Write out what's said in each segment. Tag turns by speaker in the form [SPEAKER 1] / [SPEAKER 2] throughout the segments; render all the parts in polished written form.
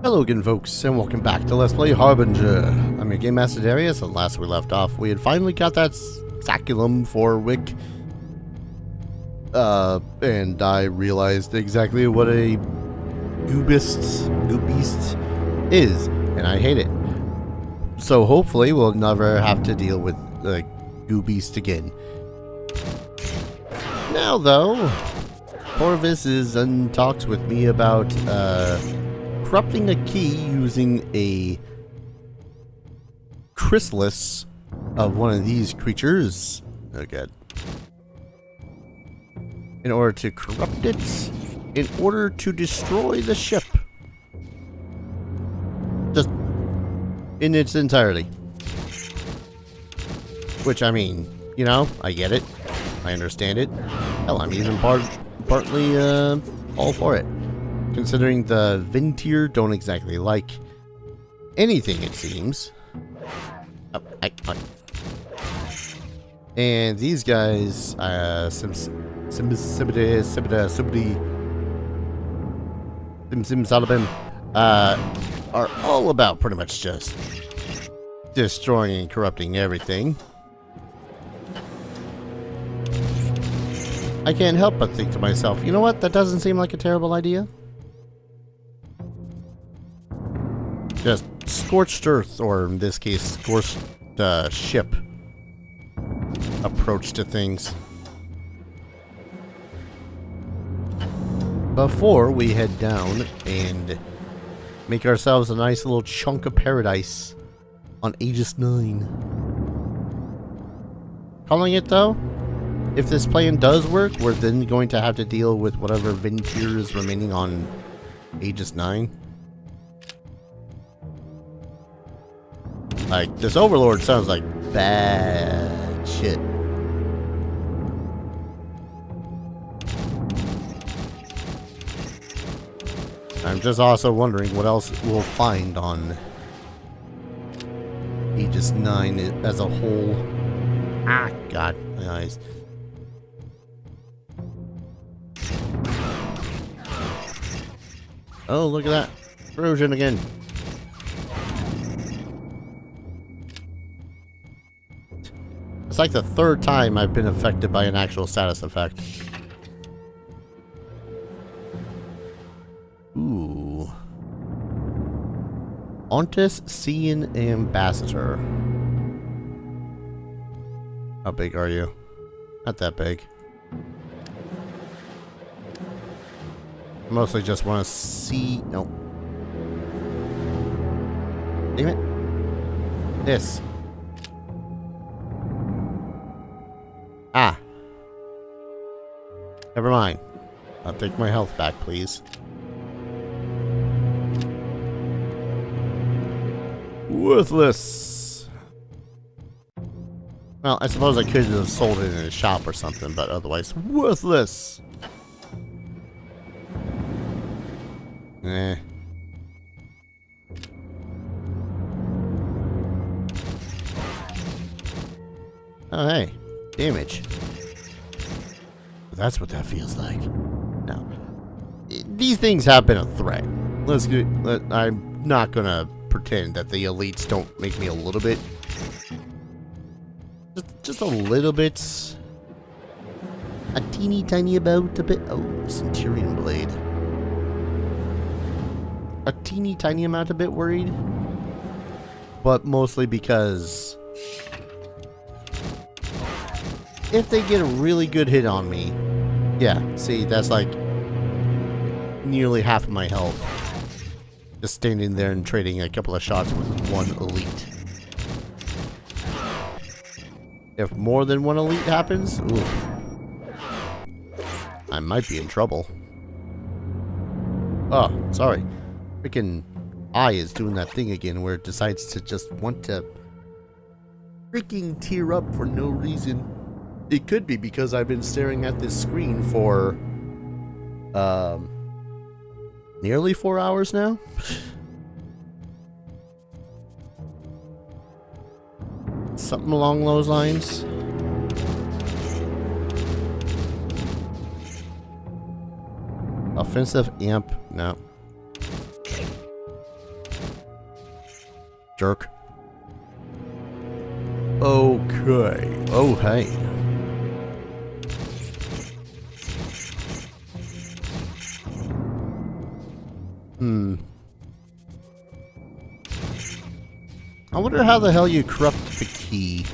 [SPEAKER 1] Hello again, folks, and welcome back to Let's Play Harbinger. I'm your Game Master Darius, and last we left off, we had finally got that saculum for Wick. And I realized exactly what a goobist is, and I hate it. So hopefully we'll never have to deal with the goobeast again. Now though, Corvus is in talks with me about, corrupting a key using a chrysalis of one of these creatures. Oh god. In order to corrupt it, in order to destroy the ship. Just in its entirety. Which, I mean, you know, I get it. I understand it. Hell, I'm even partly all for it. Considering the Vintier don't exactly like anything, it seems. And these guys, are all about pretty much just destroying and corrupting everything. I can't help but think to myself, you know what? That doesn't seem like a terrible idea. Just scorched earth, or in this case, scorched ship approach to things. Before we head down and make ourselves a nice little chunk of paradise on Aegis 9. Calling it though, if this plan does work, we're then going to have to deal with whatever Vintier is remaining on Aegis 9. Like, this Overlord sounds like bad shit. I'm just also wondering what else we'll find on Aegis 9 as a whole. Ah, god, my eyes. Oh, look at that. Corrosion again. It's like the third time I've been affected by an actual status effect. Ooh. Ontis Sean Ambassador. How big are you? Not that big. I mostly just want to see... No. Damn it. This. Ah. Never mind. I'll take my health back, please. Worthless. Well, I suppose I could have sold it in a shop or something, but otherwise, worthless. Eh. Oh, hey. Damage. That's what that feels like. Now, these things have been a threat. I'm not gonna pretend that the elites don't make me a little bit. Just a little bit. A teeny tiny about a bit. Oh, Centurion Blade. A teeny tiny amount a bit worried. But mostly because if they get a really good hit on me, yeah, see, that's like nearly half of my health. Just standing there and trading a couple of shots with one elite. If more than one elite happens, ooh, I might be in trouble. Oh, sorry. Freaking eye is doing that thing again where it decides to just want to freaking tear up for no reason. It could be because I've been staring at this screen for nearly 4 hours now. Something along those lines. Offensive amp, no. Jerk. Okay. Oh, hey. I wonder how the hell you corrupt the key.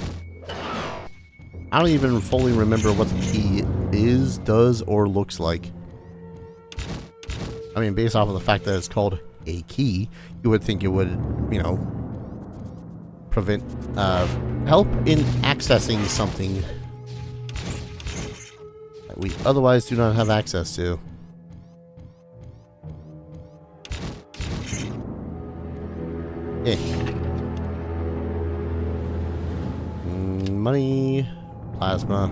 [SPEAKER 1] I don't even fully remember what the key is, does, or looks like. I mean, based off of the fact that it's called a key, you would think it would, you know, prevent, help in accessing something that we otherwise do not have access to. Money, plasma.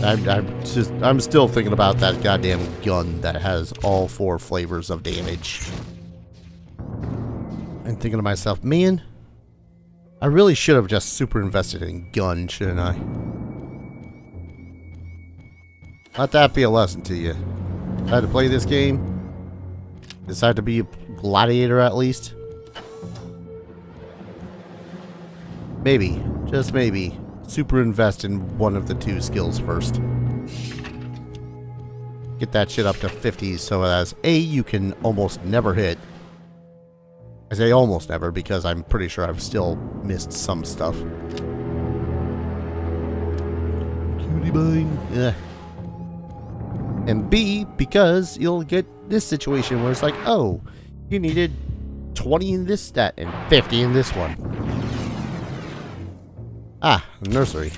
[SPEAKER 1] And I'm still thinking about that goddamn gun that has all 4 flavors of damage. And thinking to myself, man, I really should have just super invested in gun, shouldn't I? Let that be a lesson to you. I had to play this game. Decide to be a gladiator at least. Maybe, just maybe, super invest in one of the 2 skills first. Get that shit up to 50 so as A, you can almost never hit. I say almost never because I'm pretty sure I've still missed some stuff. Cutie mine. Yeah. And B, because you'll get this situation where it's like, oh, you needed 20 in this stat and 50 in this one. Ah, nursery.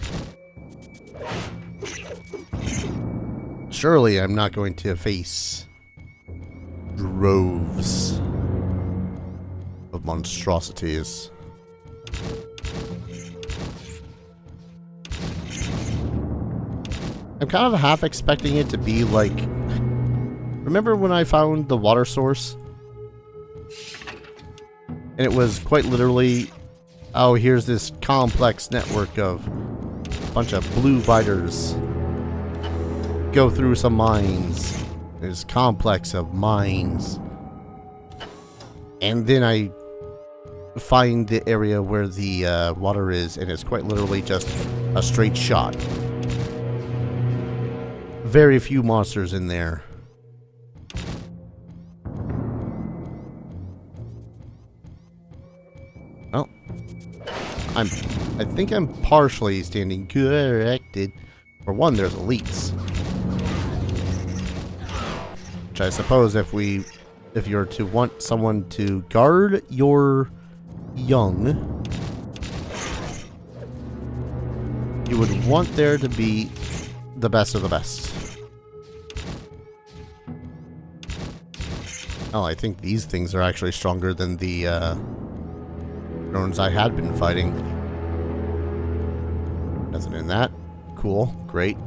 [SPEAKER 1] Surely I'm not going to face droves of monstrosities. I'm kind of half expecting it to be like... Remember when I found the water source? And it was quite literally... Oh, here's this complex network of a bunch of blue biters. Go through some mines. There's complex of mines. And then I find the area where the water is, and it's quite literally just a straight shot. Very few monsters in there. Well, I think I'm partially standing corrected. For one, there's elites. Which I suppose if you're to want someone to guard your young, you would want there to be the best of the best. Oh, I think these things are actually stronger than the drones I had been fighting. Nothing in that. Cool. Great.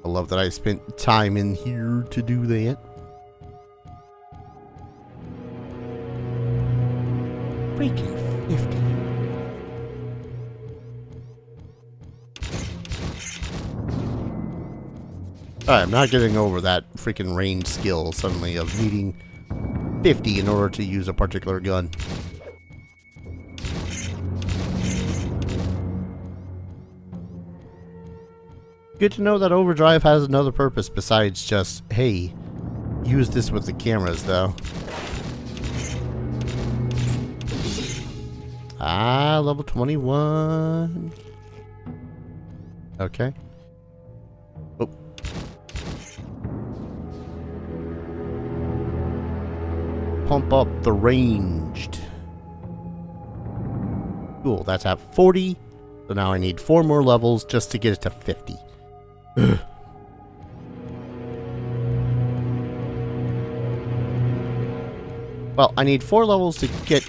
[SPEAKER 1] I love that I spent time in here to do that. Freaking 50. Alright, I'm not getting over that freaking range skill suddenly of needing 50 in order to use a particular gun. Good to know that overdrive has another purpose besides just, hey, use this with the cameras, though. Ah, level 21. Okay. Oh. Pump up the ranged. Cool, that's at 40. So now I need 4 more levels just to get it to 50. Well, I need 4 levels to get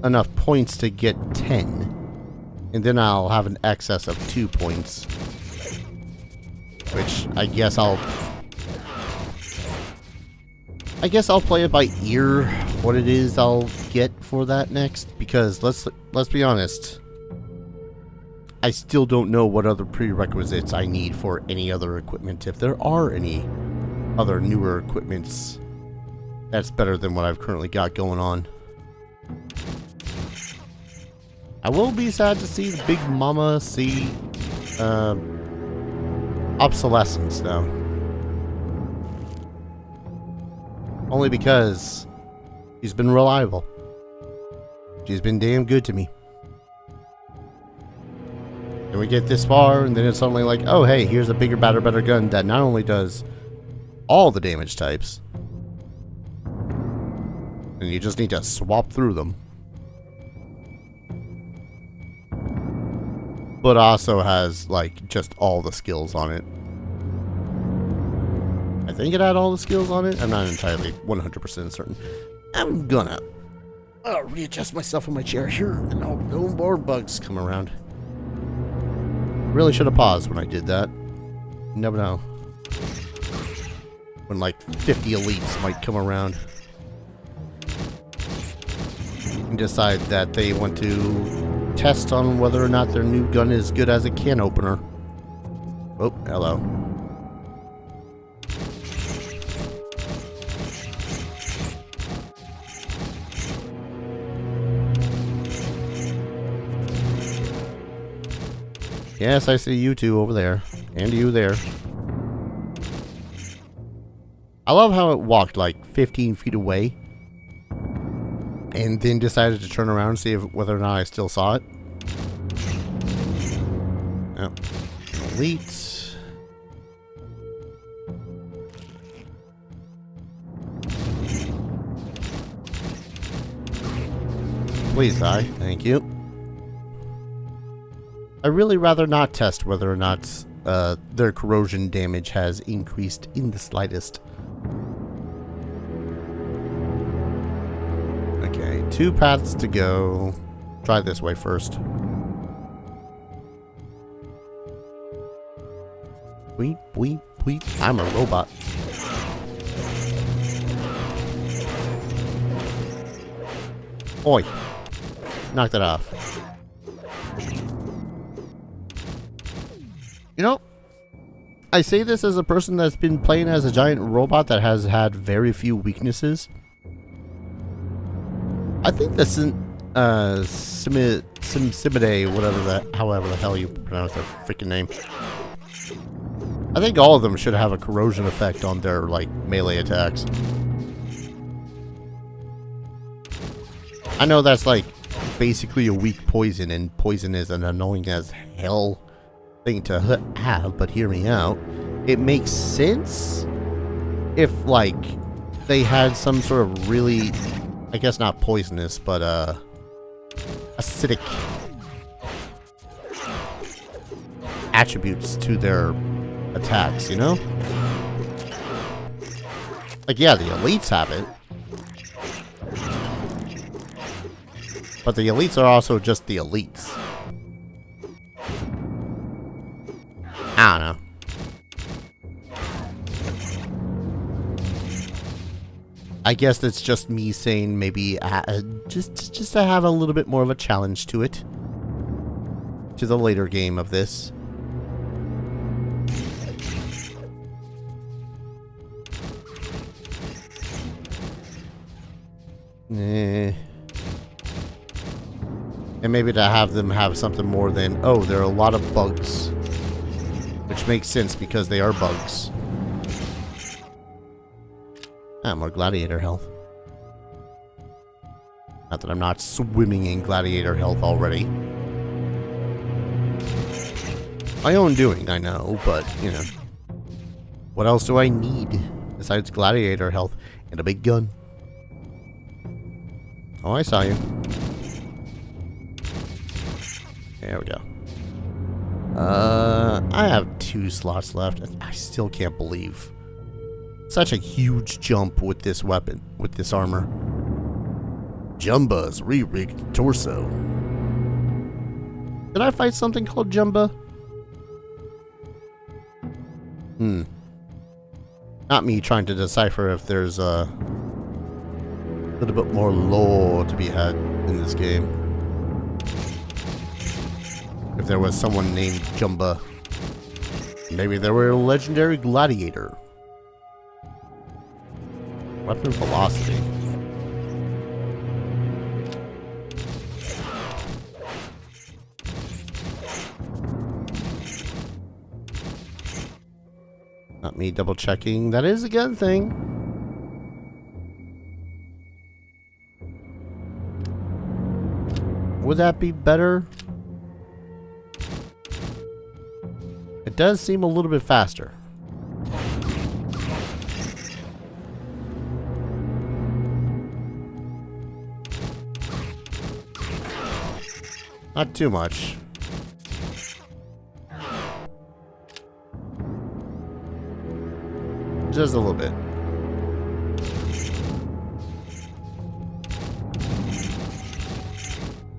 [SPEAKER 1] enough points to get 10. And then I'll have an excess of 2 points. Which I guess I'll play it by ear what it is I'll get for that next, because let's be honest. I still don't know what other prerequisites I need for any other equipment, if there are any other newer equipments that's better than what I've currently got going on. I will be sad to see the Big Mama see obsolescence, though. Only because she's been reliable. She's been damn good to me. And we get this far, and then it's suddenly like, oh hey, here's a bigger, better gun that not only does all the damage types, and you just need to swap through them, but also has, like, just all the skills on it. I think it had all the skills on it. I'm not entirely 100% certain. I'm gonna readjust myself in my chair here, and no more bugs come around. Really should have paused when I did that. You never know when, like, 50 elites might come around and decide that they want to test on whether or not their new gun is good as a can opener. Oh, hello. Yes, I see you two over there. And you there. I love how it walked like 15 feet away and then decided to turn around and see whether or not I still saw it. Oh. Elite. Please die. Thank you. I'd really rather not test whether or not their corrosion damage has increased in the slightest. Okay, 2 paths to go. Try this way first. Weep, weep, weep. I'm a robot. Oi. Knock that off. You know, I say this as a person that's been playing as a giant robot that has had very few weaknesses. I think the Simsidae, however the hell you pronounce that freaking name. I think all of them should have a corrosion effect on their, like, melee attacks. I know that's, like, basically a weak poison, and poison is an annoying as hell thing to have, but hear me out. It makes sense if, like, they had some sort of really, I guess not poisonous, but acidic attributes to their attacks, you know? Like, yeah, the elites have it, but the elites are also just the elites. I don't know. I guess that's just me saying maybe just to have a little bit more of a challenge to it. To the later game of this. And maybe to have them have something more than, oh, there are a lot of bugs. Which makes sense because they are bugs. Ah, more gladiator health. Not that I'm not swimming in gladiator health already. My own doing, I know, but, you know. What else do I need besides gladiator health and a big gun? Oh, I saw you. There we go. I have 2 slots left. I still can't believe such a huge jump with this weapon, with this armor. Jumba's re-rigged torso. Did I fight something called Jumba? Not me trying to decipher if there's a little bit more lore to be had in this game. If there was someone named Jumba. Maybe they were a legendary gladiator. Weapon velocity. Not me double checking. That is a good thing. Would that be better? It does seem a little bit faster. Not too much. Just a little bit.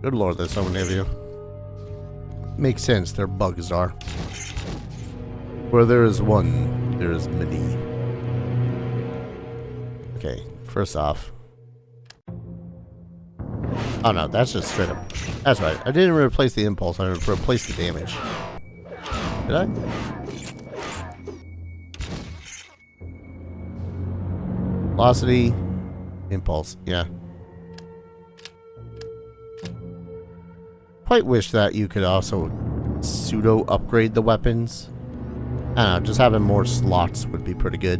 [SPEAKER 1] Good lord, there's so many of you. Makes sense, they're bugs are. Where there is one, there is many. Okay, first off. Oh no, that's just straight up. That's right, I didn't replace the impulse, I replaced the damage. Did I? Velocity, impulse, yeah. Quite wish that you could also pseudo upgrade the weapons. I don't know, just having more slots would be pretty good.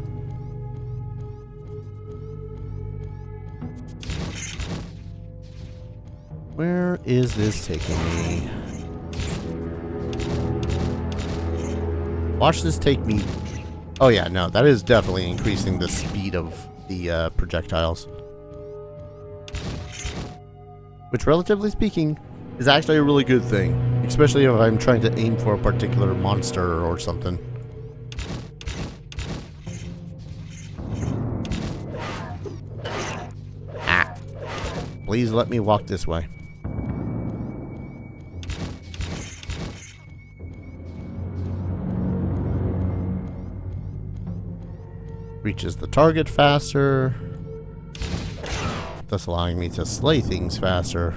[SPEAKER 1] Where is this taking me? Watch this take me. Oh yeah, no, that is definitely increasing the speed of the projectiles. Which, relatively speaking, is actually a really good thing. Especially if I'm trying to aim for a particular monster or something. Ah. Please let me walk this way. Reaches the target faster, thus allowing me to slay things faster.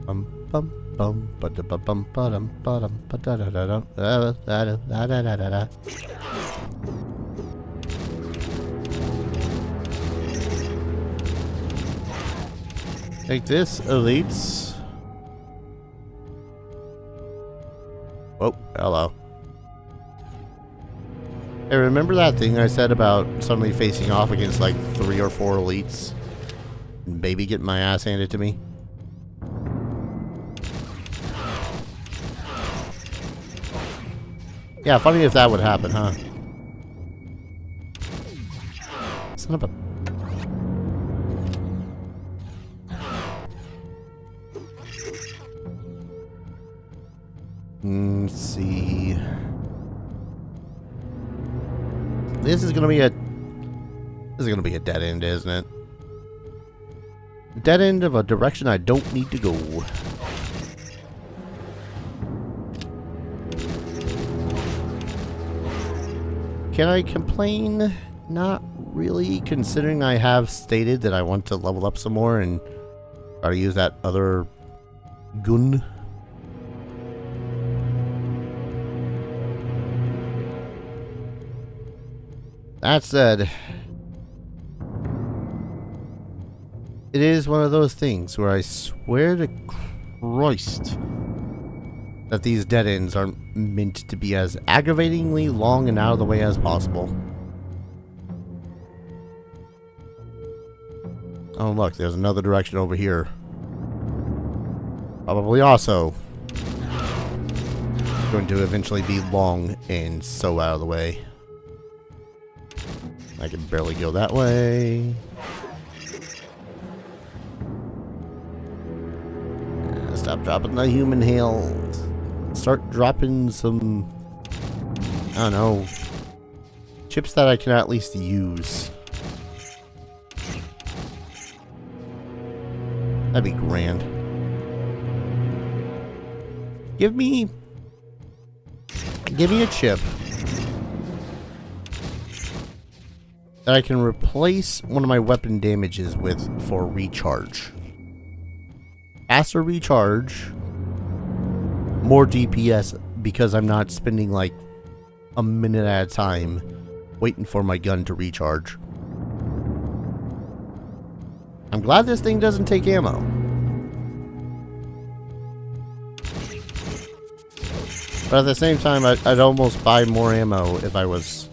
[SPEAKER 1] Bum bum bum ba da ba bum ba dum ba dum ba da da da da da da da da da da. Take this, elites. Oh, hello. Hey, remember that thing I said about suddenly facing off against like 3 or 4 elites? And maybe getting my ass handed to me? Yeah, funny if that would happen, huh? Son of a... Let's see. This is gonna be a dead end, isn't it? Dead end of a direction I don't need to go. Can I complain? Not really, considering I have stated that I want to level up some more and try to use that other gun. That said, it is one of those things where I swear to Christ that these dead ends are meant to be as aggravatingly long and out of the way as possible. Oh look, there's another direction over here. Probably also going to eventually be long and so out of the way. I can barely go that way. Stop dropping the human hail. Start dropping some, I don't know, chips that I can at least use. That'd be grand. Give me a chip that I can replace one of my weapon damages with for recharge. faster recharge, more DPS because I'm not spending like a minute at a time waiting for my gun to recharge. I'm glad this thing doesn't take ammo. But at the same time, I'd almost buy more ammo if I was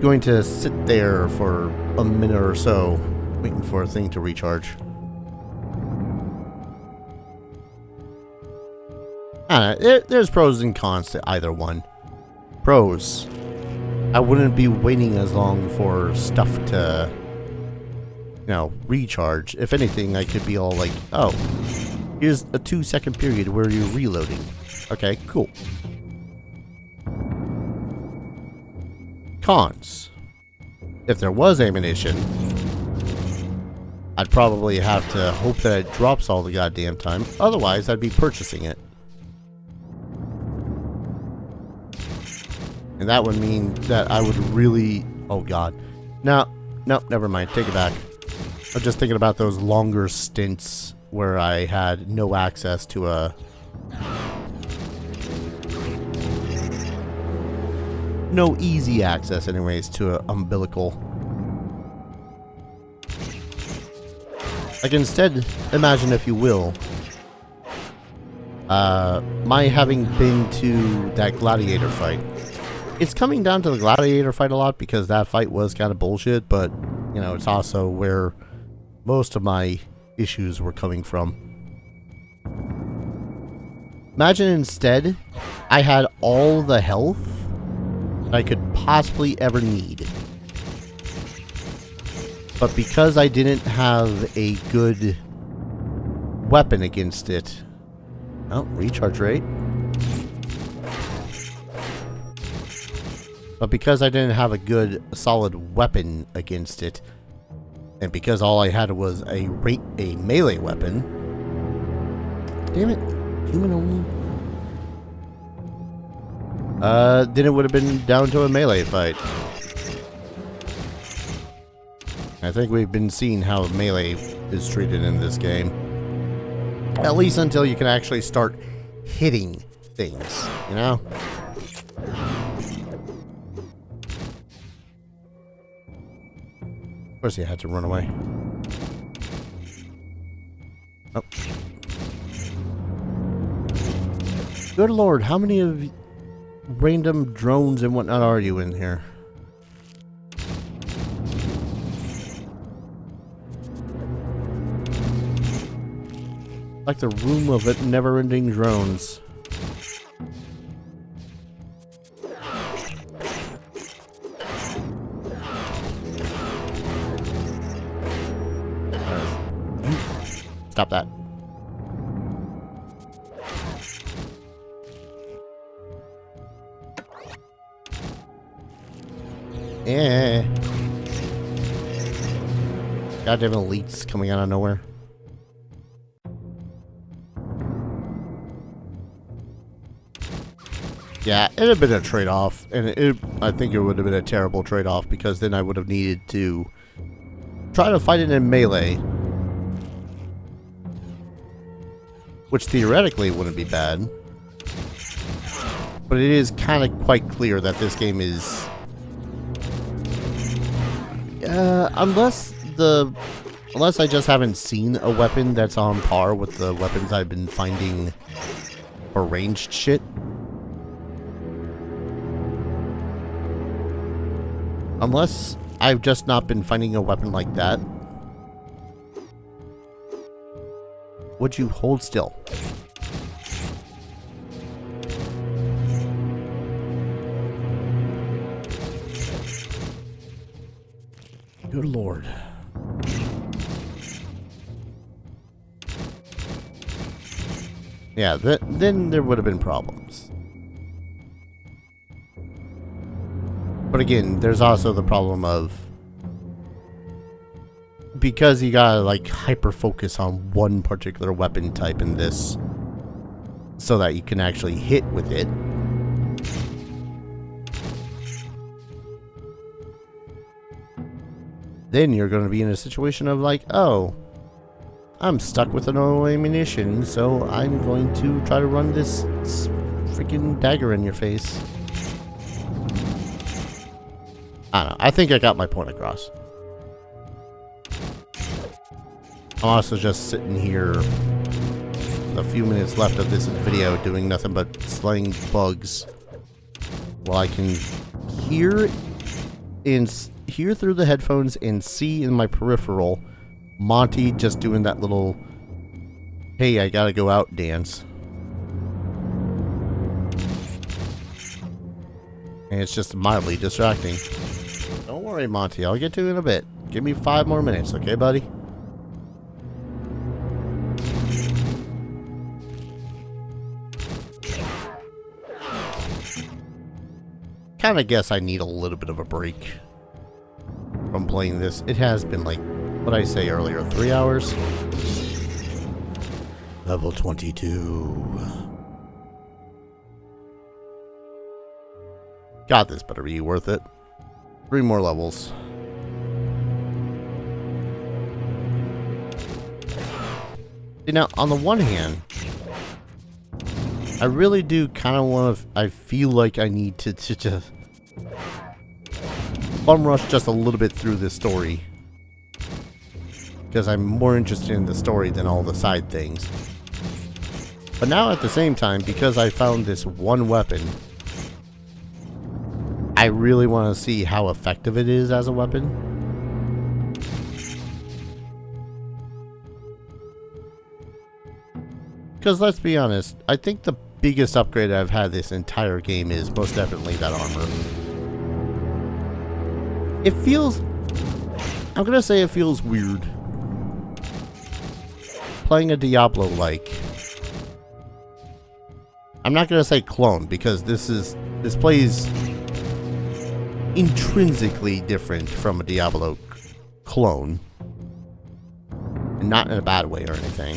[SPEAKER 1] going to sit there for a minute or so waiting for a thing to recharge. I don't know, there's pros and cons to either one. Pros, I wouldn't be waiting as long for stuff to, you know, recharge. If anything, I could be all like, oh, here's a 2-second period where you're reloading. Okay, cool. Cons. If there was ammunition, I'd probably have to hope that it drops all the goddamn time. Otherwise, I'd be purchasing it. And that would mean that I would really... Oh, God. No, never mind. Take it back. I'm just thinking about those longer stints where I had no access to a... No easy access, anyways, to an umbilical. Like, instead, imagine, if you will, my having been to that gladiator fight. It's coming down to the gladiator fight a lot because that fight was kind of bullshit, but, you know, it's also where most of my issues were coming from. Imagine instead, I had all the health I could possibly ever need. But because I didn't have a good weapon against it... Oh, recharge rate. But because I didn't have a good, solid weapon against it, and because all I had was a melee weapon... Damn it. Human only? Then it would have been down to a melee fight. I think we've been seeing how melee is treated in this game. At least until you can actually start hitting things, you know? Of course he had to run away. Oh. Good lord, how many of random drones and whatnot are you in here? Like the room of it, never-ending drones. Stop that. Yeah. Goddamn elites coming out of nowhere. Yeah, it'd have been a trade-off, and I think it would have been a terrible trade-off, because then I would have needed to try to fight it in melee, which theoretically wouldn't be bad, but it is kind of quite clear that this game is, unless I just haven't seen a weapon that's on par with the weapons I've been finding for ranged shit. Unless I've just not been finding a weapon like that. Would you hold still? Good lord. Yeah, then there would have been problems. But again, there's also the problem of, because you gotta like hyper focus on one particular weapon type in this so that you can actually hit with it. Then you're going to be in a situation of like, oh, I'm stuck with no ammunition, so I'm going to try to run this freaking dagger in your face. I don't know. I think I got my point across. I'm also just sitting here with a few minutes left of this video doing nothing but slaying bugs while I can hear through the headphones and see in my peripheral Monty just doing that little "hey, I gotta go out" dance. And it's just mildly distracting. Don't worry, Monty, I'll get to you in a bit. Give me 5 more minutes, okay, buddy? Kinda guess I need a little bit of a break from playing this. It has been like, what did I say earlier, 3 hours? Level 22. God, this better be worth it. 3 more levels. See, now, on the one hand, I really do kind of want to... I feel like I need to just... bum rush just a little bit through this story. Because I'm more interested in the story than all the side things. But now at the same time, because I found this one weapon, I really want to see how effective it is as a weapon. Because let's be honest, I think the biggest upgrade I've had this entire game is most definitely that armor. It feels... I'm gonna say it feels weird playing a diablo-like. I'm not gonna say clone, because this plays intrinsically different from a Diablo clone. And not in a bad way or anything.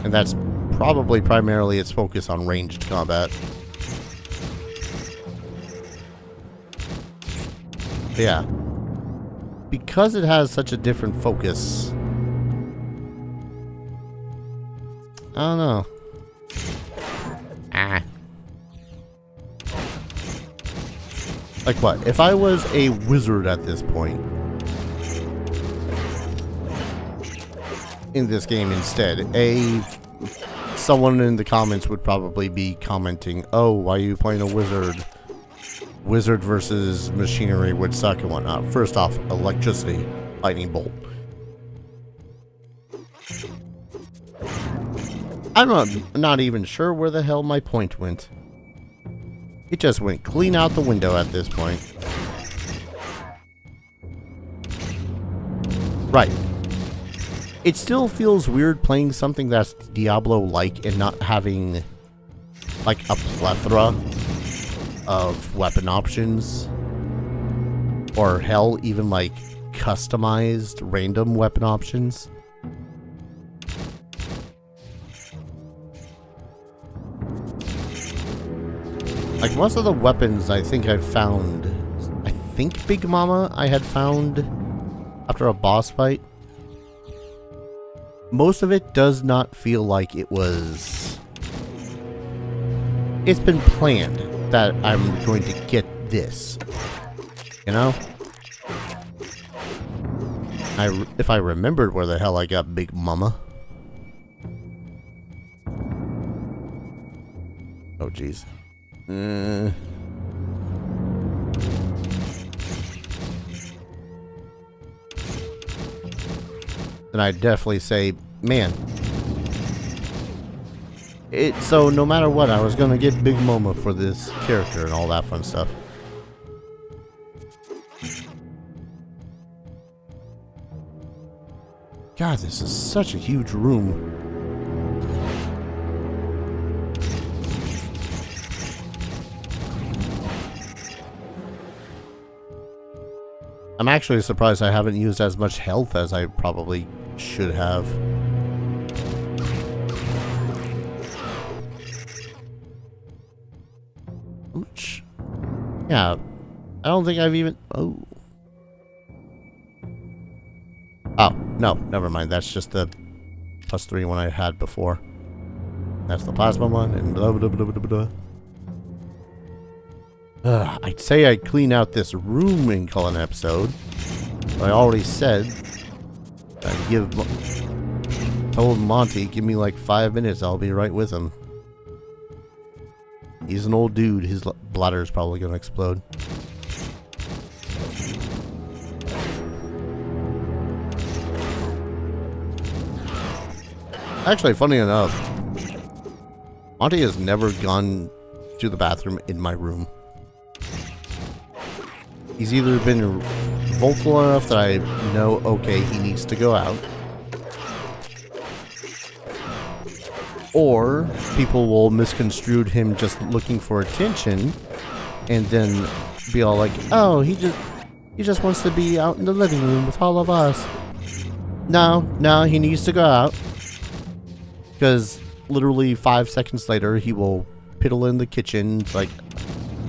[SPEAKER 1] And that's probably primarily its focus on ranged combat. Yeah. Because it has such a different focus, I don't know. Ah. Like what? If I was a wizard at this point in this game instead, someone in the comments would probably be commenting, "Oh, why are you playing a wizard? Wizard versus machinery would suck and whatnot." First off, electricity, lightning bolt. I'm not even sure where the hell my point went. It just went clean out the window at this point. Right. It still feels weird playing something that's Diablo-like and not having, like, a plethora of weapon options. Or hell, even, like, customized random weapon options. Like, most of the weapons I think I've found... I think Big Mama I had found after a boss fight. Most of it does not feel like it was... It's been planned that I'm going to get this. You know? If I remembered where the hell I got Big Mama. Oh, jeez. Then I'd definitely say, man. So no matter what, I was gonna get Big Mama for this character and all that fun stuff. God, this is such a huge room. I'm actually surprised I haven't used as much health as I probably should have. How Yeah, I don't think I've even... Oh. Oh, no, never mind. That's just the +3 one I had before. That's the plasma one, and blah, blah, blah, blah, blah. I'd say I'd clean out this room and call an episode. But I already said told Monty, give me like 5 minutes, I'll be right with him. He's an old dude, his bladder is probably gonna explode. Actually, funny enough, Monty has never gone to the bathroom in my room. He's either been vocal enough that I know, okay, he needs to go out, or people will misconstrue him just looking for attention and then be all like, oh, he just wants to be out in the living room with all of us. No, he needs to go out. Because literally 5 seconds later, he will piddle in the kitchen. It's like,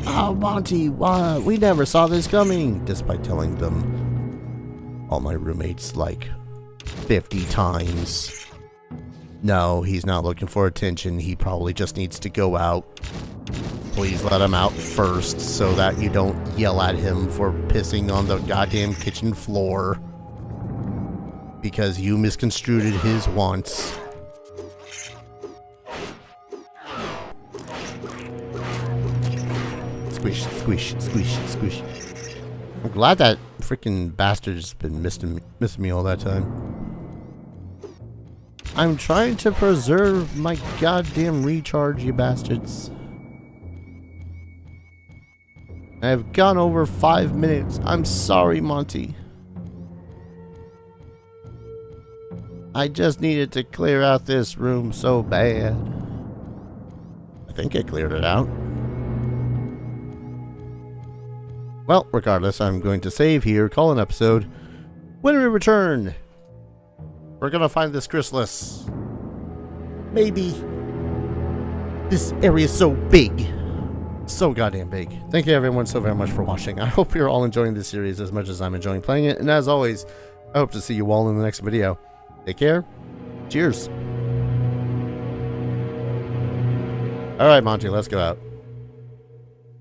[SPEAKER 1] oh, Monty, what? We never saw this coming. Despite telling them, all my roommates, like 50 times. No, he's not looking for attention. He probably just needs to go out. Please let him out first so that you don't yell at him for pissing on the goddamn kitchen floor. Because you misconstrued his wants. Squish, squish, squish, squish. I'm glad that freaking bastard's been missing me all that time. I'm trying to preserve my goddamn recharge, you bastards. I've gone over 5 minutes. I'm sorry, Monty. I just needed to clear out this room so bad. I think I cleared it out. Well, regardless, I'm going to save here, call an episode. When we return, we're gonna find this chrysalis. Maybe. This area is so big. So goddamn big. Thank you everyone so very much for watching. I hope you're all enjoying this series as much as I'm enjoying playing it. And as always, I hope to see you all in the next video. Take care. Cheers. Alright, Monty, let's go out.